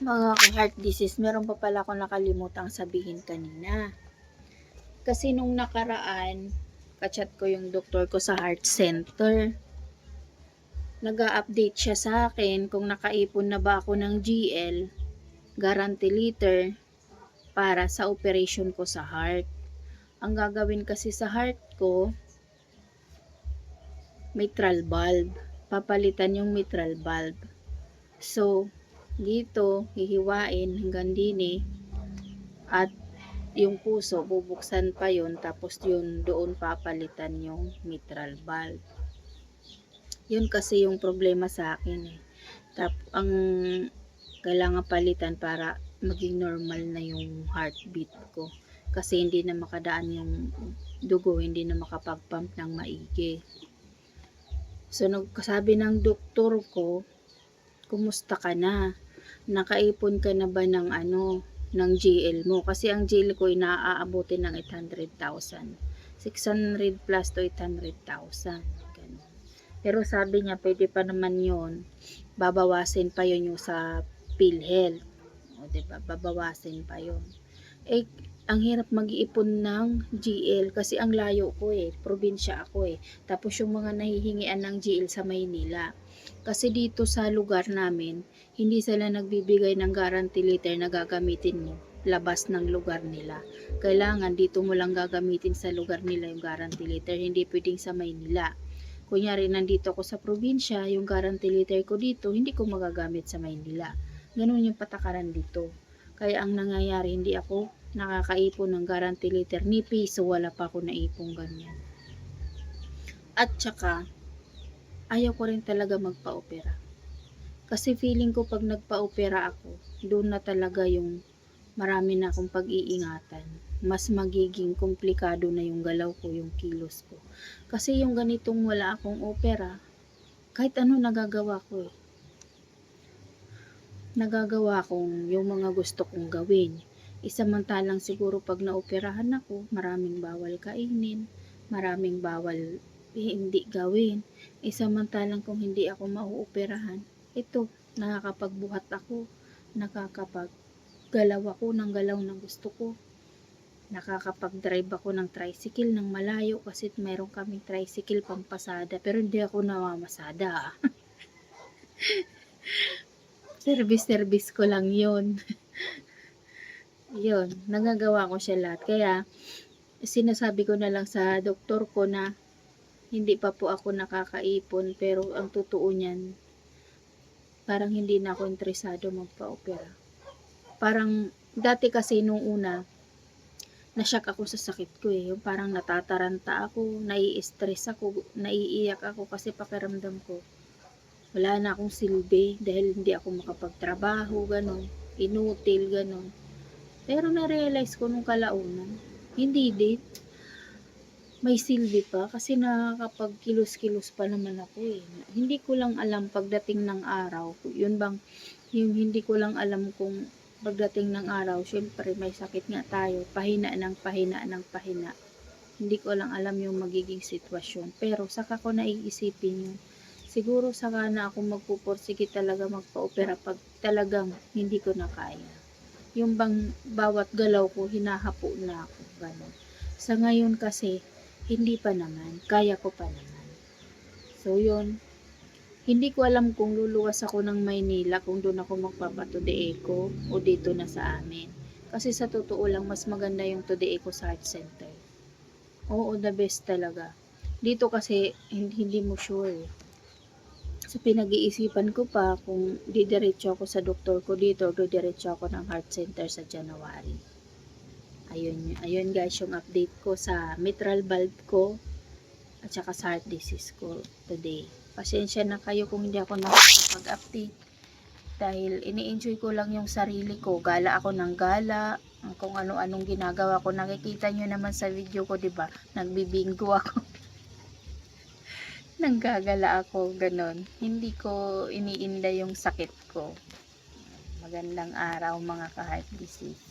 Mga ka-heart disease, meron pa pala akong nakalimutang sabihin kanina. Kasi nung nakaraan, kachat ko yung doktor ko sa heart center. Nag-a-update siya sa akin kung nakaipon na ba ako ng GL, guarantee liter, para sa operation ko sa heart. Ang gagawin kasi sa heart ko, mitral valve. Papalitan yung mitral valve. So, dito, hihiwain hanggang dini at yung puso, bubuksan pa yun, tapos yun, doon papalitan yung mitral valve. Yun kasi yung problema sa akin eh. Ang kailangan palitan para maging normal na yung heartbeat ko. Kasi hindi na makadaan yung dugo, hindi na makapag-pump ng maigi. So, nagkasabi ng doktor ko, kumusta ka na? Nakaipon ka na ba ng ng GL mo? Kasi ang GL ko ay naaabutin ng 800,000. 600 plus to 800,000. Pero sabi niya, pwede pa naman yun. Babawasin pa yun yung sa PhilHealth. O, diba? Babawasin pa yun. Eh, ang hirap mag-iipon ng GL kasi ang layo ko eh. Probinsya ako eh. Tapos yung mga nahihingian ng GL sa Maynila. Kasi dito sa lugar namin, hindi sila nagbibigay ng guarantee liter na gagamitin mo labas ng lugar nila. Kailangan dito mo lang gagamitin sa lugar nila yung guarantee liter, hindi pwedeng sa Maynila. Kunyari, nandito ako sa probinsya, yung guarantee liter ko dito, hindi ko magagamit sa Maynila. Ganun yung patakaran dito. Kaya ang nangyayari, hindi ako nakakaipon ng guarantee liter ni piso, wala pa ako naipong ganyan. At saka, ayaw ko rin talaga magpa-opera. Kasi feeling ko pag nagpa-opera ako, doon na talaga yung marami na akong pag-iingatan. Mas magiging komplikado na yung galaw ko, yung kilos ko. Kasi yung ganitong wala akong opera, kahit ano nagagawa ko eh. Nagagawa kong yung mga gusto kong gawin. Isamantalang siguro pag naoperahan ako, maraming bawal kainin, maraming bawal hindi gawin. Isamantalang kung hindi ako mauoperahan, ito, nakakapagbuhat ako, nakakapaggalaw ako ng galaw ng gusto ko, nakakapag-drive ako ng tricycle ng malayo kasi mayroon kaming tricycle pampasada pero hindi ako namamasada. Service ko lang yun. Yun, nagagawa ko siya lahat. Kaya, sinasabi ko na lang sa doktor ko na hindi pa po ako nakakaipon pero ang totoo niyan, parang hindi na ako interesado magpa-opera. Parang, dati kasi nung una, na-shock ako sa sakit ko eh. Yung parang natataranta ako, nai-stress ako, naiiyak ako kasi pakiramdam ko wala na akong silbi dahil hindi ako makapagtrabaho, ganon. Inutil, ganon. Pero na-realize ko nung kalaunan, hindi din. May silbi pa kasi nakakapagkilos-kilos pa naman ako eh. Hindi ko lang alam pagdating ng araw, yun bang, yung hindi ko lang alam kung pagdating ng araw, syempre may sakit nga tayo, pahina ng pahina ng pahina. Hindi ko lang alam yung magiging sitwasyon. Pero saka ko naiisipin yun. Siguro saka na ako magpupursige talaga magpa-opera pag talagang hindi ko na kaya. Yung bang bawat galaw ko, hinahapo na ako. Ganun. Sa ngayon kasi, hindi pa naman. Kaya ko pa naman. So yun, hindi ko alam kung luluwas ako ng Maynila kung doon ako magpapatudeeko o dito na sa amin. Kasi sa totoo lang, mas maganda yung tudeeko sa heart center. Oo, the best talaga. Dito kasi, hindi mo sure. So, pinag-iisipan ko pa kung didiretso ako sa doktor ko dito o didiretso ako ng heart center sa January. Ayun guys, yung update ko sa mitral valve ko at saka sa heart disease ko today. Pasensya na kayo kung hindi ako nakakapag-update dahil ini-enjoy ko lang yung sarili ko. Gala ako ng gala, kung ano-anong ginagawa ko. Nakikita nyo naman sa video ko, diba? Nagbibingo ako. Nanggagala ako, ganon. Hindi ko iniinda yung sakit ko. Magandang araw mga ka-heart disease.